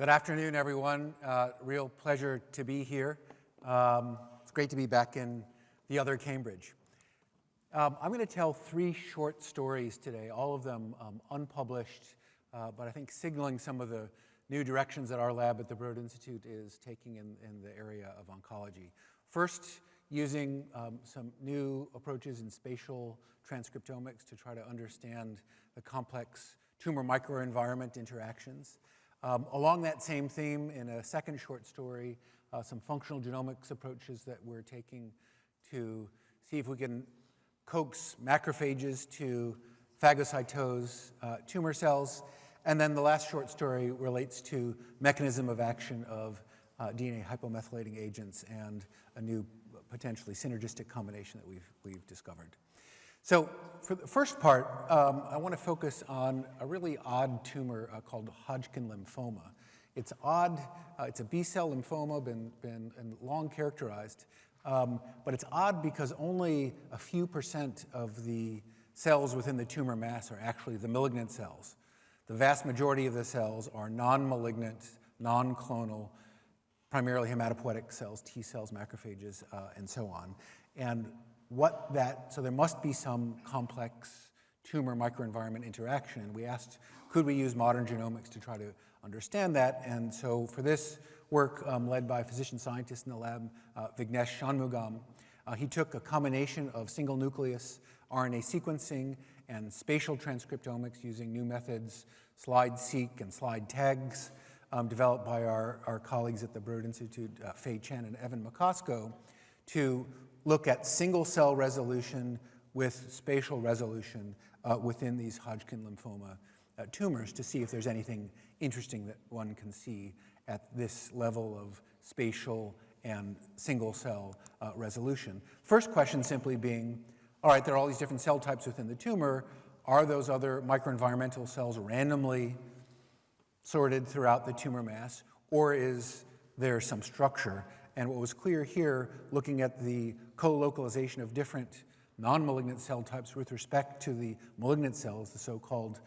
Good afternoon, everyone. Real pleasure to be here. It's great to be back in the other Cambridge. I'm going to tell 3 short stories today, all of them unpublished, but I think signaling some of the new directions that our lab at the Broad Institute is taking in the area of oncology. First, using some new approaches in spatial transcriptomics to try to understand the complex tumor microenvironment interactions. Along that same theme, in a second short story, some functional genomics approaches that we're taking to see if we can coax macrophages to phagocytose tumor cells. And then the last short story relates to mechanism of action of DNA hypomethylating agents and a new potentially synergistic combination that we've discovered. So for the first part, I want to focus on a really odd tumor called Hodgkin lymphoma. It's odd. It's a B-cell lymphoma, been long characterized. But it's odd because only a few % of the cells within the tumor mass are actually the malignant cells. The vast majority of the cells are non-malignant, non-clonal, primarily hematopoietic cells, T cells, macrophages, and so on. And so there must be some complex tumor microenvironment interaction. And we asked, could we use modern genomics to try to understand that? And so for this work, led by a physician scientist in the lab, Vignesh Shanmugam, he took a combination of single nucleus RNA sequencing and spatial transcriptomics using new methods, slide-seq and slide tags, developed by our colleagues at the Broad Institute, Fei Chen and Evan McCosco, to look at single-cell resolution with spatial resolution within these Hodgkin lymphoma tumors to see if there's anything interesting that one can see at this level of spatial and single-cell resolution. First question simply being, all right, there are all these different cell types within the tumor. Are those other microenvironmental cells randomly sorted throughout the tumor mass, or is there some structure? And what was clear here, looking at the co-localization of different non-malignant cell types with respect to the malignant cells, the so-called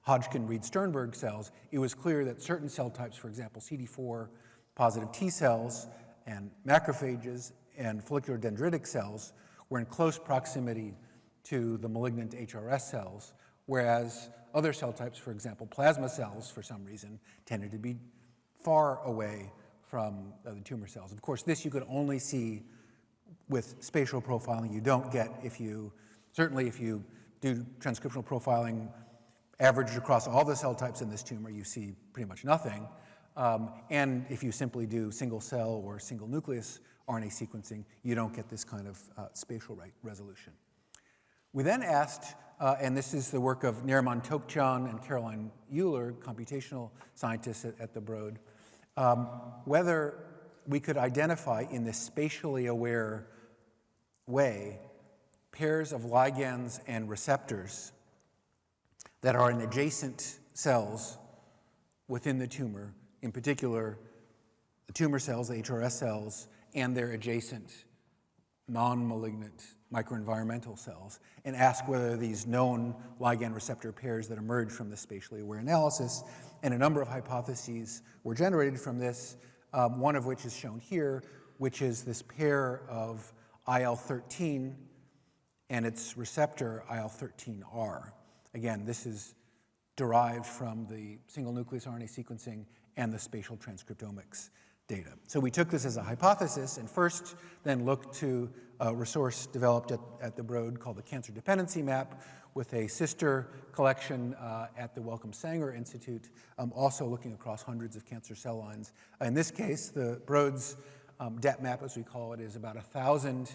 Hodgkin-Reed-Sternberg cells, it was clear that certain cell types, for example, CD4 positive T cells and macrophages and follicular dendritic cells, were in close proximity to the malignant HRS cells, whereas other cell types, for example, plasma cells, for some reason, tended to be far away from the tumor cells. Of course, this you could only see with spatial profiling. You don't get certainly if you do transcriptional profiling averaged across all the cell types in this tumor, you see pretty much nothing. And if you simply do single cell or single nucleus RNA sequencing, you don't get this kind of spatial resolution. We then asked, and this is the work of Neriman Tokcan and Caroline Euler, computational scientists at the Broad, whether we could identify in this spatially aware way pairs of ligands and receptors that are in adjacent cells within the tumor, in particular the tumor cells, the HRS cells, and their adjacent non-malignant microenvironmental cells, and ask whether these known ligand receptor pairs that emerge from the spatially aware analysis, and a number of hypotheses were generated from this, one of which is shown here, which is this pair of IL-13 and its receptor IL-13R. Again, this is derived from the single nucleus RNA sequencing and the spatial transcriptomics data. So we took this as a hypothesis and first then looked to a resource developed at the Broad called the Cancer Dependency Map with a sister collection at the Wellcome Sanger Institute, also looking across hundreds of cancer cell lines. In this case, the Broad's DEP map, as we call it, is about 1,000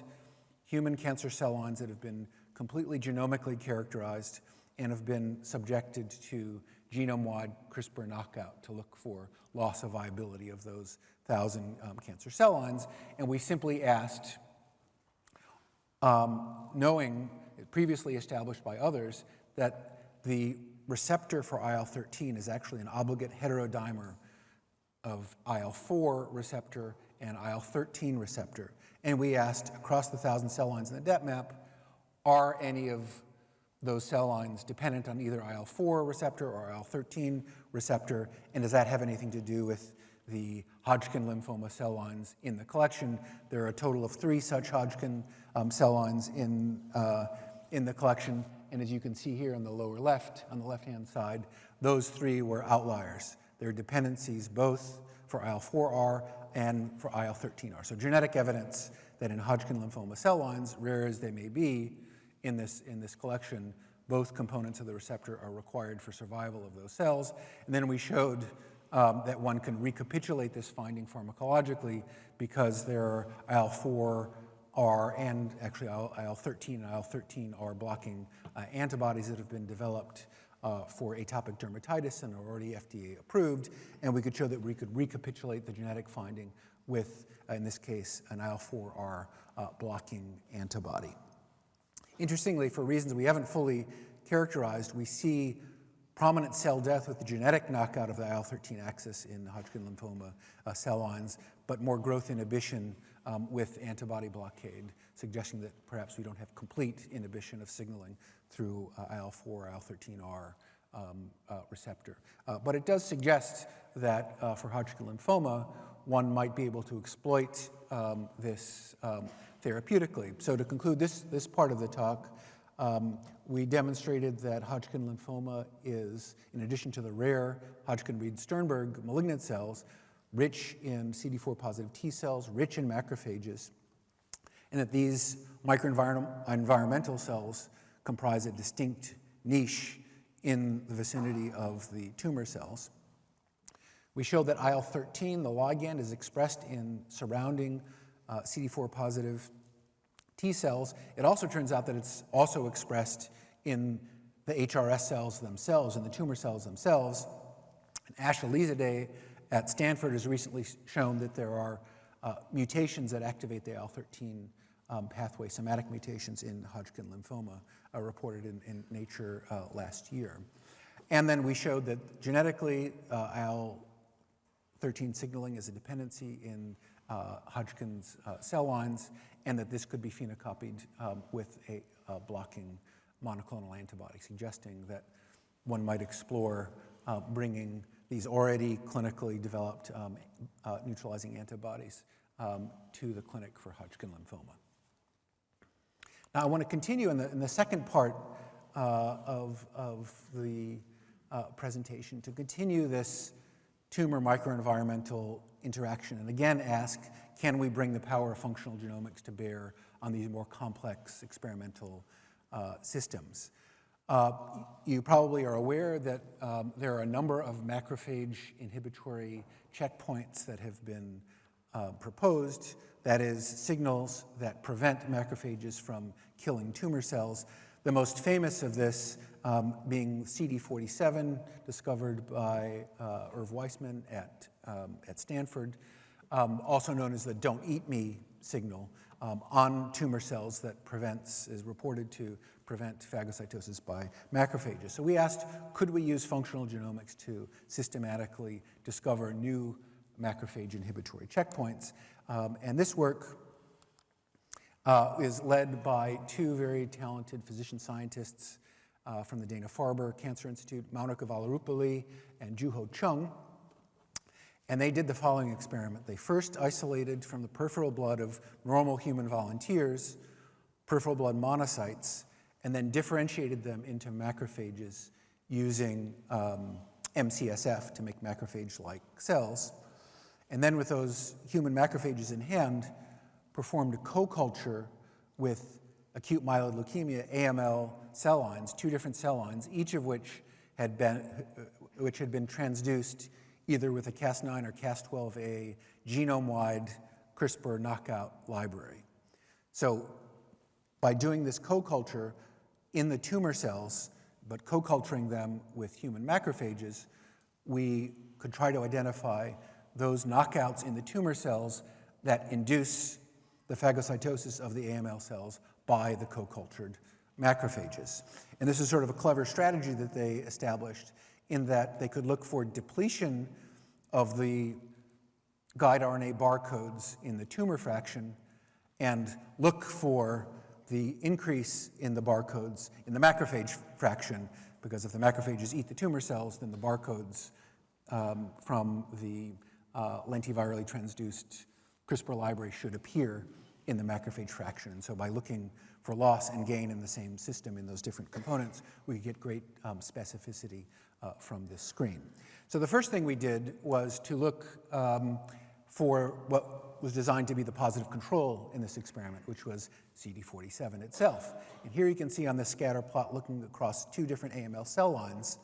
human cancer cell lines that have been completely genomically characterized and have been subjected to genome-wide CRISPR knockout to look for loss of viability of those 1,000 cancer cell lines. And we simply asked, knowing previously established by others, that the receptor for IL-13 is actually an obligate heterodimer of IL-4 receptor and IL-13 receptor. And we asked, across the 1,000 cell lines in the DEP map, are any of those cell lines dependent on either IL-4 receptor or IL-13 receptor, and does that have anything to do with the Hodgkin lymphoma cell lines in the collection? There are a total of 3 such Hodgkin cell lines in the collection, and as you can see here on the lower left, on the left-hand side, those 3 were outliers. There are dependencies both for IL-4R and for IL-13R. So genetic evidence that in Hodgkin lymphoma cell lines, rare as they may be in this collection, both components of the receptor are required for survival of those cells. And then we showed that one can recapitulate this finding pharmacologically because there are IL-4R and actually IL-13 and IL-13R blocking antibodies that have been developed for atopic dermatitis and are already FDA approved, and we could show that we could recapitulate the genetic finding with, in this case, an IL-4R blocking antibody. Interestingly, for reasons we haven't fully characterized, we see prominent cell death with the genetic knockout of the IL-13 axis in Hodgkin lymphoma cell lines, but more growth inhibition with antibody blockade, suggesting that perhaps we don't have complete inhibition of signaling through IL-4, IL-13R receptor. But it does suggest that for Hodgkin lymphoma, one might be able to exploit this therapeutically. So to conclude this part of the talk, we demonstrated that Hodgkin lymphoma is, in addition to the rare Hodgkin-Reed-Sternberg malignant cells, rich in CD4 positive T cells, rich in macrophages, and that these microenvironmental cells comprise a distinct niche in the vicinity of the tumor cells. We showed that IL-13, the ligand, is expressed in surrounding CD4 positive T cells. It also turns out that it's also expressed in the HRS cells themselves, in the tumor cells themselves. And Ash Alizadeh at Stanford has recently shown that there are mutations that activate the IL-13 pathway, somatic mutations in Hodgkin lymphoma, reported in Nature last year. And then we showed that genetically, IL-13 signaling is a dependency in Hodgkin's cell lines, and that this could be phenocopied with a blocking monoclonal antibody, suggesting that one might explore bringing these already clinically developed neutralizing antibodies to the clinic for Hodgkin lymphoma. Now, I want to continue in the second part of the presentation to continue this tumor microenvironmental interaction, and again ask, can we bring the power of functional genomics to bear on these more complex experimental systems? You probably are aware that there are a number of macrophage inhibitory checkpoints that have been proposed, that is, signals that prevent macrophages from killing tumor cells. The most famous of this being CD47, discovered by Irv Weissman at Stanford, also known as the "don't eat me" signal on tumor cells that is reported to prevent phagocytosis by macrophages. So we asked, could we use functional genomics to systematically discover new macrophage inhibitory checkpoints? And this work is led by 2 very talented physician scientists from the Dana-Farber Cancer Institute, Maunika Valaruppali and Juho Chung. And they did the following experiment. They first isolated from the peripheral blood of normal human volunteers peripheral blood monocytes, and then differentiated them into macrophages using MCSF to make macrophage-like cells. And then with those human macrophages in hand, performed a co-culture with acute myeloid leukemia, AML cell lines, 2 different cell lines, each of which had been transduced either with a Cas9 or Cas12a genome-wide CRISPR knockout library. So by doing this co-culture in the tumor cells, but co-culturing them with human macrophages, we could try to identify those knockouts in the tumor cells that induce the phagocytosis of the AML cells by the co-cultured macrophages. And this is sort of a clever strategy that they established in that they could look for depletion of the guide RNA barcodes in the tumor fraction and look for the increase in the barcodes in the macrophage fraction, because if the macrophages eat the tumor cells, then the barcodes from the lentivirally transduced CRISPR library should appear in the macrophage fraction. And so by looking for loss and gain in the same system in those different components, we get great specificity from this screen. So the first thing we did was to look for what was designed to be the positive control in this experiment, which was CD47 itself. And here you can see on the scatter plot, looking across two different AML cell lines,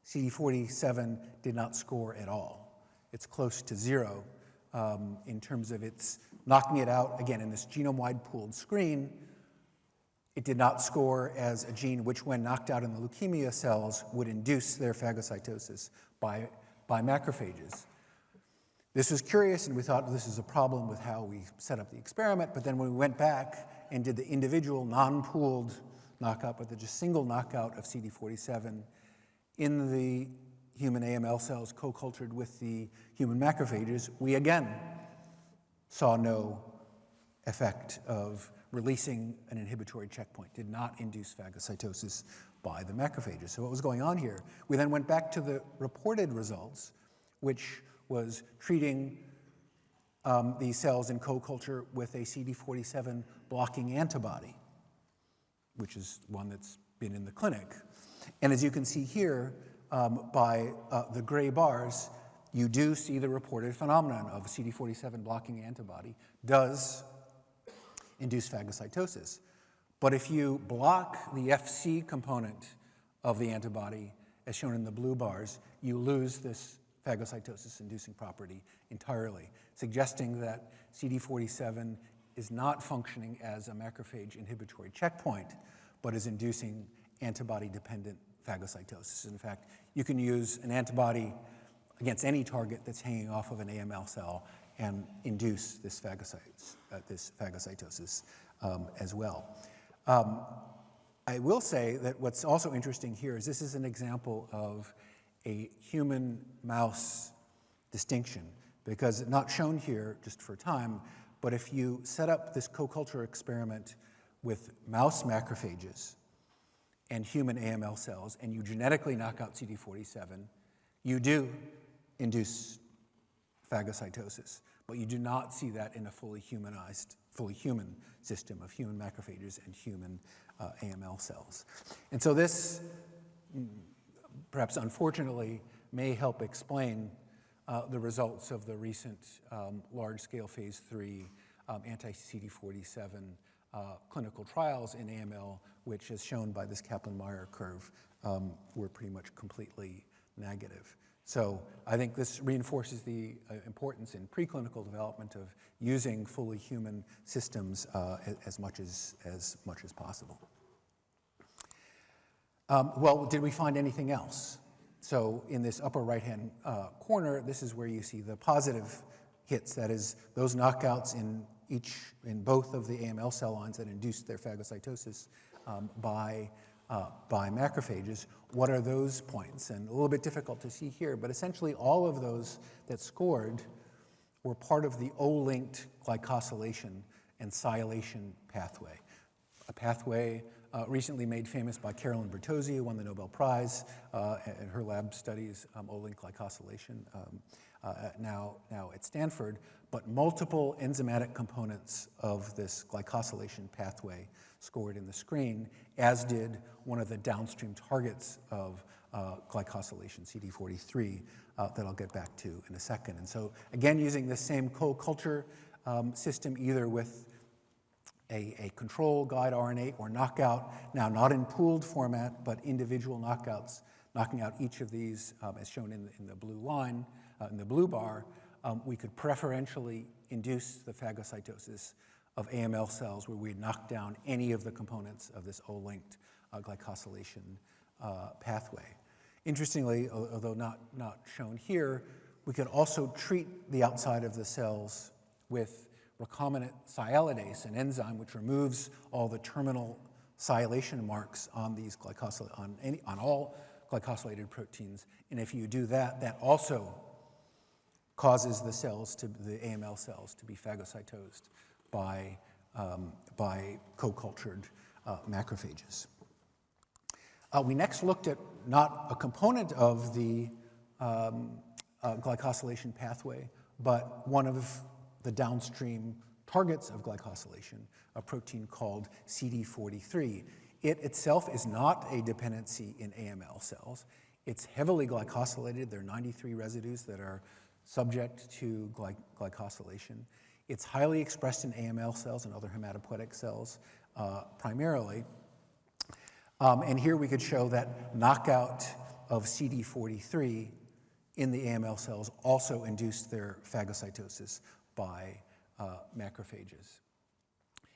CD47 did not score at all. It's close to 0 in terms of its knocking it out, again, in this genome-wide pooled screen. It did not score as a gene which, when knocked out in the leukemia cells, would induce their phagocytosis by macrophages. This was curious, and we thought this is a problem with how we set up the experiment, but then when we went back and did the individual non-pooled knockout, but just single knockout of CD47 in the human AML cells co-cultured with the human macrophages, we again saw no effect of releasing an inhibitory checkpoint, did not induce phagocytosis by the macrophages. So what was going on here? We then went back to the reported results, which was treating these cells in co-culture with a CD47 blocking antibody, which is one that's been in the clinic. And as you can see here, by the gray bars, you do see the reported phenomenon of a CD47 blocking antibody does induce phagocytosis. But if you block the FC component of the antibody, as shown in the blue bars, you lose this phagocytosis-inducing property entirely, suggesting that CD47 is not functioning as a macrophage inhibitory checkpoint, but is inducing antibody-dependent phagocytosis. In fact, you can use an antibody against any target that's hanging off of an AML cell and induce this phagocytosis as well. I will say that what's also interesting here is this is an example of a human-mouse distinction, because not shown here just for time, but if you set up this co-culture experiment with mouse macrophages and human AML cells, and you genetically knock out CD47, you do induce phagocytosis, but you do not see that in a fully humanized, fully human system of human macrophages and human AML cells. And so this, perhaps unfortunately, may help explain the results of the recent large-scale phase 3 anti-CD47 clinical trials in AML, which, as shown by this Kaplan-Meier curve, were pretty much completely negative. So I think this reinforces the importance in preclinical development of using fully human systems as much as possible. Well, did we find anything else? So in this upper right-hand corner, this is where you see the positive hits, that is, those knockouts in both of the AML cell lines that induced their phagocytosis by macrophages. What are those points? And a little bit difficult to see here, but essentially all of those that scored were part of the O-linked glycosylation and sialation pathway, a pathway recently made famous by Carolyn Bertozzi, who won the Nobel Prize, and her lab studies O-linked glycosylation now at Stanford, but multiple enzymatic components of this glycosylation pathway scored in the screen, as did one of the downstream targets of glycosylation, CD43, that I'll get back to in a second. And so, again, using the same co-culture system, either with a control guide RNA or knockout, now not in pooled format, but individual knockouts, knocking out each of these, as shown in the blue line, in the blue bar, we could preferentially induce the phagocytosis of AML cells where we knock down any of the components of this O-linked glycosylation pathway. Interestingly, although not shown here, we could also treat the outside of the cells with recombinant sialidase, an enzyme which removes all the terminal sialation marks on these on all glycosylated proteins. And if you do that, that also causes the AML cells to be phagocytosed by co-cultured macrophages. We next looked at not a component of the glycosylation pathway, but one of the downstream targets of glycosylation, a protein called CD43. It itself is not a dependency in AML cells. It's heavily glycosylated. There are 93 residues that are subject to glycosylation. It's highly expressed in AML cells and other hematopoietic cells primarily. And here we could show that knockout of CD43 in the AML cells also induced their phagocytosis by macrophages.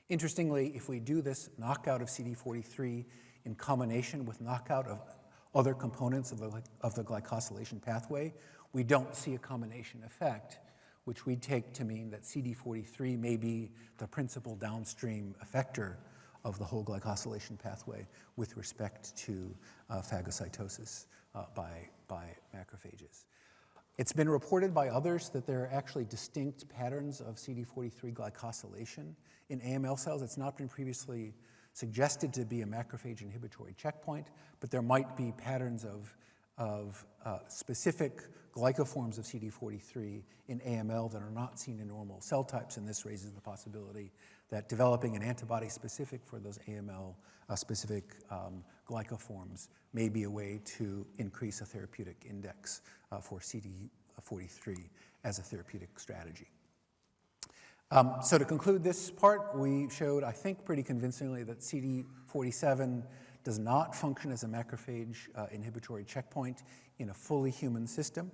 Interestingly, if we do this knockout of CD43 in combination with knockout of other components of the glycosylation pathway, we don't see a combination effect, which we take to mean that CD43 may be the principal downstream effector of the whole glycosylation pathway with respect to phagocytosis by macrophages. It's been reported by others that there are actually distinct patterns of CD43 glycosylation in AML cells. It's not been previously suggested to be a macrophage inhibitory checkpoint, but there might be patterns of specific glycoforms of CD43 in AML that are not seen in normal cell types, and this raises the possibility that developing an antibody specific for those AML specific glycoforms may be a way to increase a therapeutic index for CD43 as a therapeutic strategy. So to conclude this part, we showed, I think pretty convincingly, that CD47 does not function as a macrophage inhibitory checkpoint in a fully human system,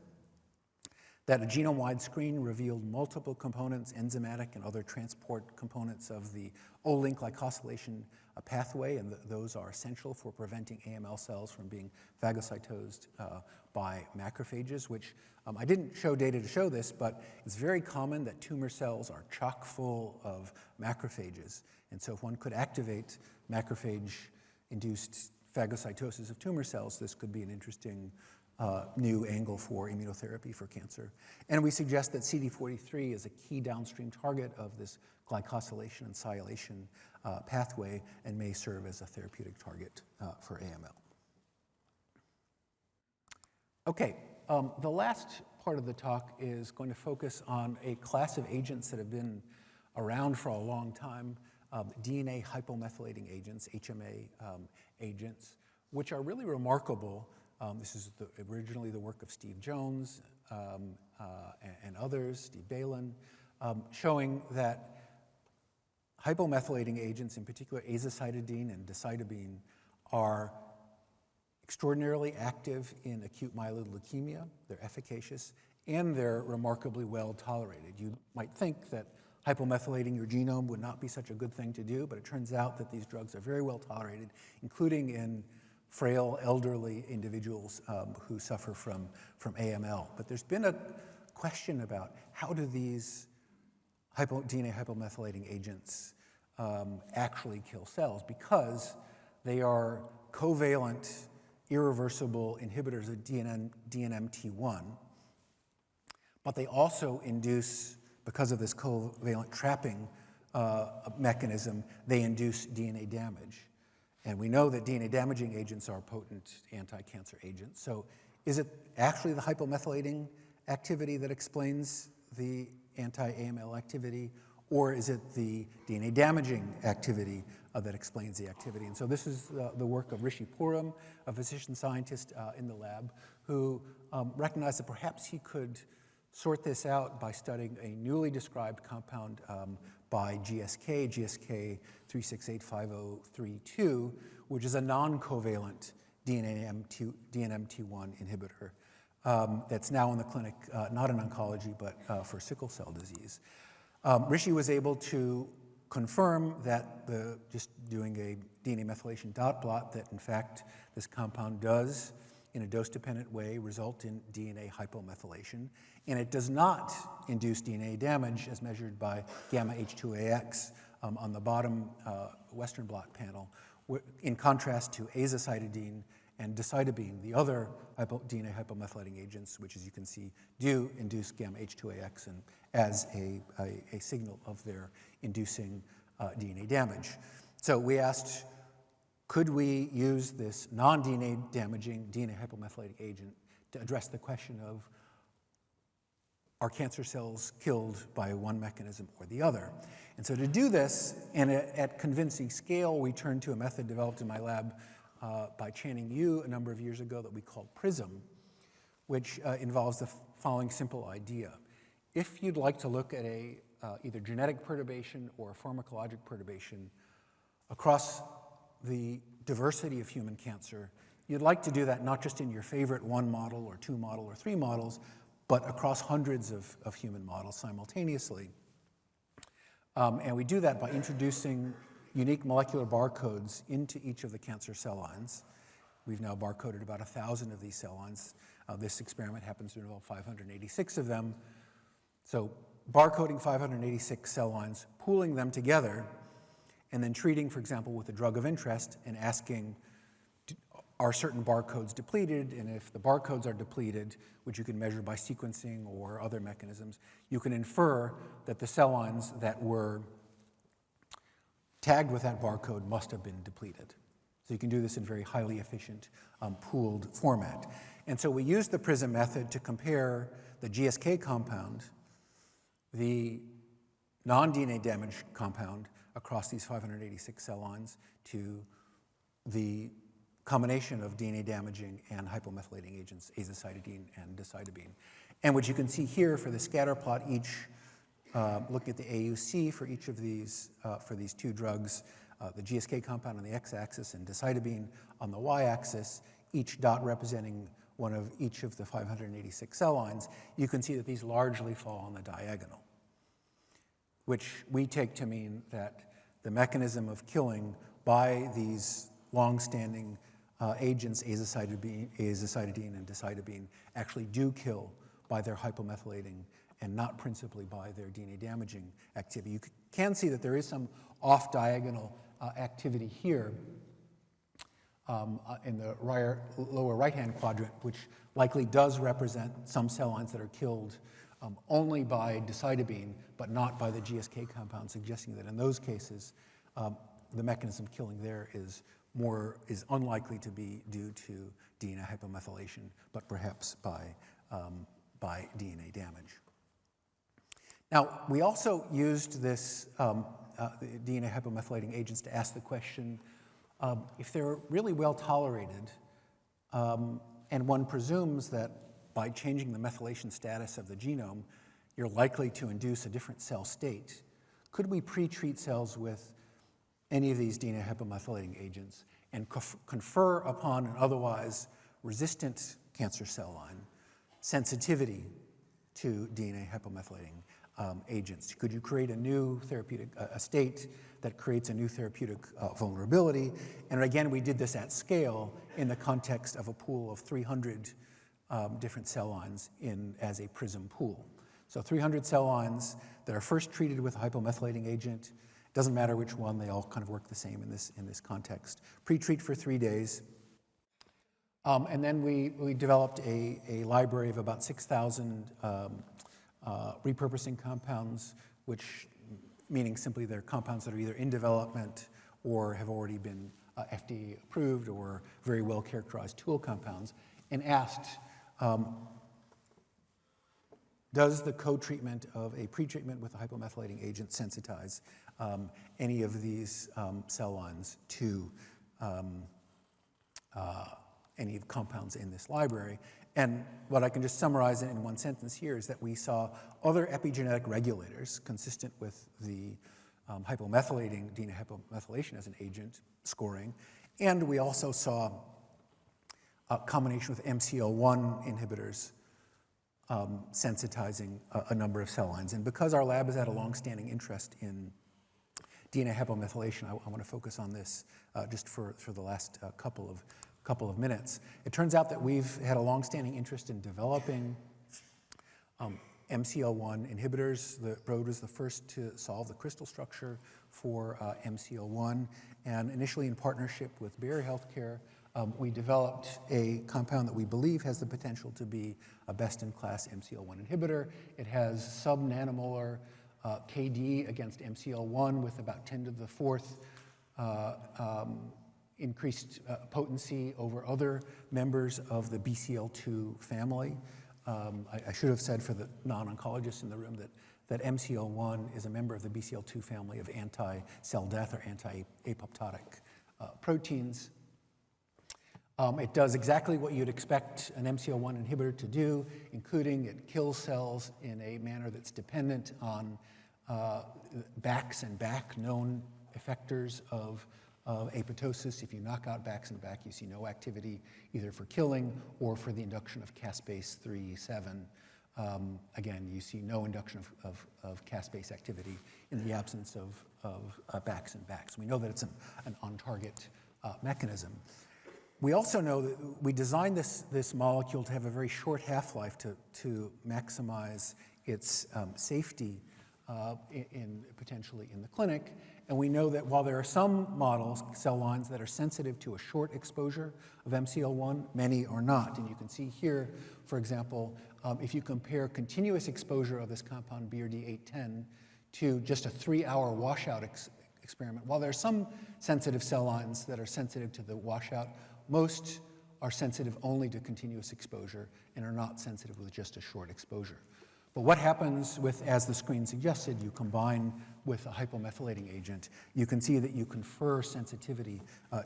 that a genome-wide screen revealed multiple components, enzymatic and other transport components of the O-link glycosylation pathway, and those are essential for preventing AML cells from being phagocytosed by macrophages, which I didn't show data to show this, but it's very common that tumor cells are chock full of macrophages. And so if one could activate macrophage-induced phagocytosis of tumor cells, this could be an interesting new angle for immunotherapy for cancer. And we suggest that CD43 is a key downstream target of this glycosylation and silylation pathway and may serve as a therapeutic target for AML. Okay, the last part of the talk is going to focus on a class of agents that have been around for a long time, DNA hypomethylating agents, HMA agents, which are really remarkable. This is originally the work of Steve Jones and others, Steve Balin, showing that hypomethylating agents, in particular azacitidine and decitabine, are extraordinarily active in acute myeloid leukemia. They're efficacious, and they're remarkably well tolerated. You might think that hypomethylating your genome would not be such a good thing to do, but it turns out that these drugs are very well tolerated, including in frail, elderly individuals who suffer from AML. But there's been a question about how do these DNA hypomethylating agents actually kill cells, because they are covalent, irreversible inhibitors of DNMT1, but they also induce, because of this covalent trapping mechanism, they induce DNA damage. And we know that DNA damaging agents are potent anti-cancer agents. So is it actually the hypomethylating activity that explains the anti-AML activity, or is it the DNA damaging activity that explains the activity? And so this is the work of Rishi Puram, a physician scientist in the lab, who recognized that perhaps he could sort this out by studying a newly described compound by GSK 3685032, which is a non-covalent DNMT1 inhibitor that's now in the clinic, not in oncology, but for sickle cell disease. Rishi was able to confirm that just doing a DNA methylation dot plot, that in fact this compound does, in a dose-dependent way, result in DNA hypomethylation, and it does not induce DNA damage as measured by gamma H2AX on the bottom Western blot panel, in contrast to azacitidine and decitabine, the other DNA hypomethylating agents, which, as you can see, do induce gamma H2AX and as a signal of their inducing DNA damage. So we asked, could we use this non-DNA damaging DNA hypomethylating agent to address the question of, are cancer cells killed by one mechanism or the other? And so to do this, and at convincing scale, we turned to a method developed in my lab by Channing Yu a number of years ago that we called PRISM, which involves the following simple idea. If you'd like to look at a either genetic perturbation or pharmacologic perturbation across the diversity of human cancer, you'd like to do that not just in your favorite 1 model or 2 model or 3 models, but across hundreds of human models simultaneously. And we do that by introducing unique molecular barcodes into each of the cancer cell lines. We've now barcoded about 1,000 of these cell lines. This experiment happens to involve 586 of them. So barcoding 586 cell lines, pooling them together, and then treating, for example, with a drug of interest and asking, are certain barcodes depleted? And if the barcodes are depleted, which you can measure by sequencing or other mechanisms, you can infer that the cell lines that were tagged with that barcode must have been depleted. So you can do this in very highly efficient pooled format. And so we used the PRISM method to compare the GSK compound, the non-DNA damage compound across these 586 cell lines, to the combination of DNA damaging and hypomethylating agents, azacitidine and decitabine. And what you can see here for the scatter plot, looking at the AUC for each of these, for these 2 drugs, the GSK compound on the x-axis and decitabine on the y-axis, each dot representing one of each of the 586 cell lines, you can see that these largely fall on the diagonal, which we take to mean that the mechanism of killing by these long-standing agents, azacitidine and decitabine, actually do kill by their hypomethylating and not principally by their DNA damaging activity. You can see that there is some off-diagonal activity here in the lower right-hand quadrant, which likely does represent some cell lines that are killed only by decitabine, but not by the GSK compound, suggesting that in those cases, the mechanism killing there is unlikely to be due to DNA hypomethylation, but perhaps by DNA damage. Now, we also used this DNA hypomethylating agents to ask the question, if they're really well tolerated, and one presumes that by changing the methylation status of the genome, you're likely to induce a different cell state, could we pre-treat cells with any of these DNA hypomethylating agents and confer upon an otherwise resistant cancer cell line sensitivity to DNA hypomethylating agents? Could you create a new therapeutic, a state that creates a new therapeutic vulnerability? And again, we did this at scale in the context of a pool of 300 different cell lines as a PRISM pool. So 300 cell lines that are first treated with a hypomethylating agent. Doesn't matter which one, they all kind of work the same in this context. Pre-treat for 3 days. And then we developed a library of about 6,000 repurposing compounds, which meaning simply they're compounds that are either in development or have already been FDA approved or very well characterized tool compounds, and asked, does the co-treatment of a pre-treatment with a hypomethylating agent sensitize any of these cell lines to any of the compounds in this library? And what I can just summarize in one sentence here is that we saw other epigenetic regulators consistent with the hypomethylating DNA hypomethylation as an agent scoring, and we also saw a combination with MCL1 inhibitors sensitizing a number of cell lines. And because our lab has had a long-standing interest in DNA hypomethylation, I want to focus on this just for the last couple of minutes. It turns out that we've had a long-standing interest in developing MCL1 inhibitors. The Broad was the first to solve the crystal structure for MCL1, and initially in partnership with Bayer Healthcare, we developed a compound that we believe has the potential to be a best-in-class MCL1 inhibitor. It has sub-nanomolar KD against MCL1 with about 10 to the fourth increased potency over other members of the BCL2 family. I should have said for the non-oncologists in the room that MCL1 is a member of the BCL2 family of anti-cell death or anti-apoptotic proteins. It does exactly what you'd expect an MCL1 inhibitor to do, including it kills cells in a manner that's dependent on BAX and BAC, known effectors of apoptosis. If you knock out BAX and BAC, you see no activity either for killing or for the induction of caspase-3-7. Again, you see no induction of caspase activity in the absence of BAX and BACs. We know that it's an on-target mechanism. We also know that we designed this molecule to have a very short half-life to maximize its safety potentially in the clinic. And we know that while there are some models, cell lines, that are sensitive to a short exposure of MCL1, many are not. And you can see here, for example, if you compare continuous exposure of this compound, BRD810, to just a 3-hour washout experiment, while there are some sensitive cell lines that are sensitive to the washout, most are sensitive only to continuous exposure and are not sensitive with just a short exposure. But what happens with, as the screen suggested, you combine with a hypomethylating agent, you can see that you confer sensitivity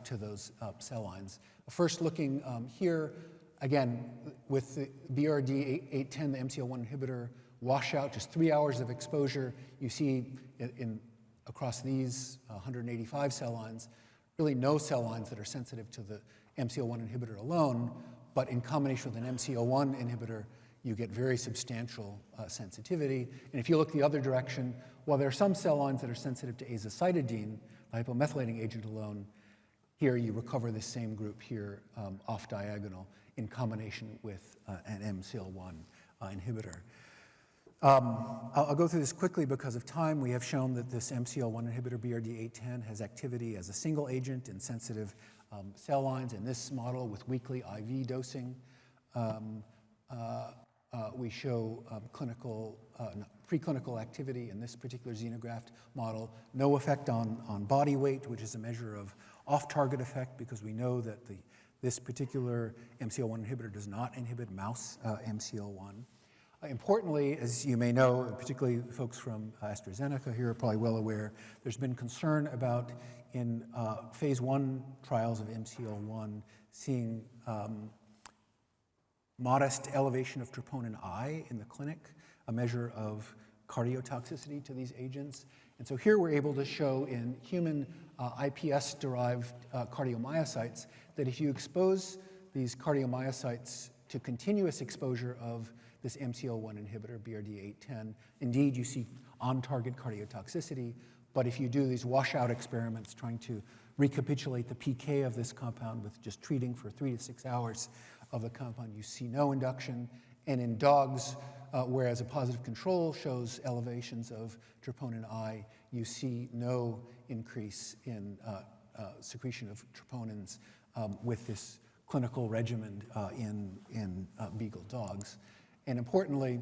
to those cell lines. First looking here, again, with the BRD810, the MCL1 inhibitor, washout, just 3 hours of exposure, you see across these 185 cell lines, really no cell lines that are sensitive to the MCL1 inhibitor alone, but in combination with an MCL1 inhibitor, you get very substantial sensitivity. And if you look the other direction, while there are some cell lines that are sensitive to azacitidine, the hypomethylating agent alone, here you recover the same group here off diagonal in combination with an MCL1 inhibitor. I'll go through this quickly because of time. We have shown that this MCL1 inhibitor, BRD810, has activity as a single agent in sensitive cell lines. In this model with weekly IV dosing, we show preclinical activity in this particular xenograft model. No effect on body weight, which is a measure of off-target effect, because we know that this particular MCL1 inhibitor does not inhibit mouse MCL1. Importantly, as you may know, particularly folks from AstraZeneca here are probably well aware, there's been concern about in phase 1 trials of MCL1 seeing modest elevation of troponin I in the clinic, a measure of cardiotoxicity to these agents. And so here we're able to show in human iPS-derived cardiomyocytes that if you expose these cardiomyocytes to continuous exposure of this MCL1 inhibitor, BRD810, indeed you see on-target cardiotoxicity, but if you do these washout experiments trying to recapitulate the PK of this compound with just treating for 3 to 6 hours of the compound, you see no induction. And in dogs, whereas a positive control shows elevations of troponin I, you see no increase in secretion of troponins with this clinical regimen in beagle dogs. And importantly,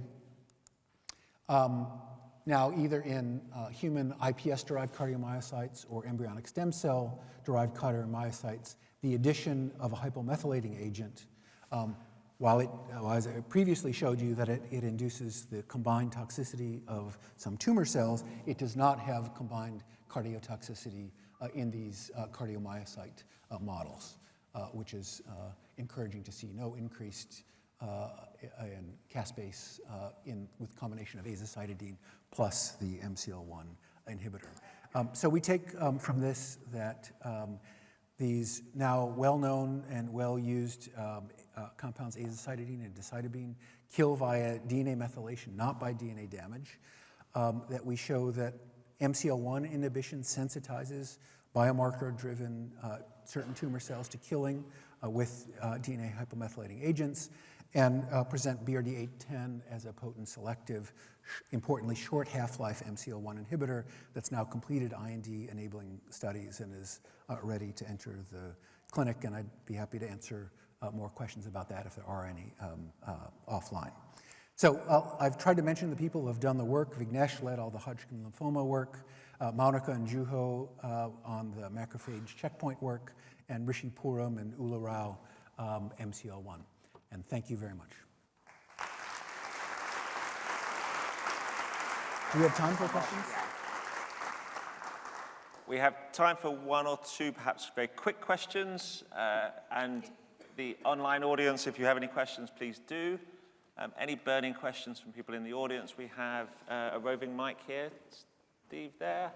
now either in human iPS-derived cardiomyocytes or embryonic stem cell-derived cardiomyocytes, the addition of a hypomethylating agent, as I previously showed you that it induces the combined toxicity of some tumor cells, it does not have combined cardiotoxicity in these cardiomyocyte models, which is encouraging to see. No increased in caspase with combination of azacitidine plus the MCL1 inhibitor. So we take from this that these now well-known and well-used compounds, azacitidine and decitabine, kill via DNA methylation, not by DNA damage. That we show that MCL1 inhibition sensitizes biomarker-driven certain tumor cells to killing with DNA hypomethylating agents, and present BRD810 as a potent selective, importantly short half-life MCL1 inhibitor that's now completed IND-enabling studies and is ready to enter the clinic, and I'd be happy to answer more questions about that if there are any offline. So I've tried to mention the people who have done the work. Vignesh led all the Hodgkin lymphoma work, Monica and Juho on the macrophage checkpoint work, and Rishi Puram and Ula Rao, MCL1. And thank you very much. Do we have time for questions? We have time for one or two, perhaps very quick questions. And the online audience, if you have any questions, please do. Any burning questions from people in the audience? We have a roving mic here. Steve there.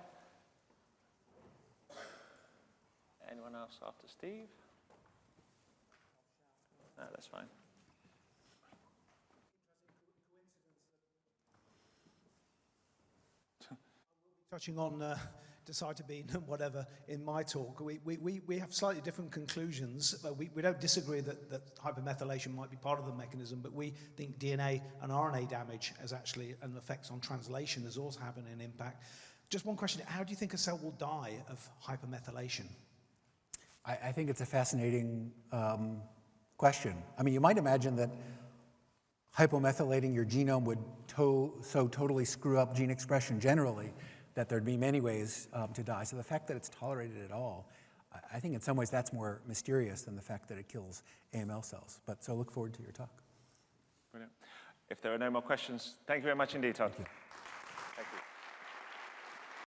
Anyone else after Steve? No, that's fine. Touching on decitabine and whatever in my talk, we have slightly different conclusions. We don't disagree that hypermethylation might be part of the mechanism, but we think DNA and RNA damage has actually an effect on translation. There's also having an impact. Just one question, how do you think a cell will die of hypermethylation? I think it's a fascinating question. I mean, you might imagine that hypomethylating your genome would so totally screw up gene expression generally that there'd be many ways to die. So the fact that it's tolerated at all, I think in some ways that's more mysterious than the fact that it kills AML cells. But so look forward to your talk. Brilliant. If there are no more questions, thank you very much indeed, Todd. Thank you.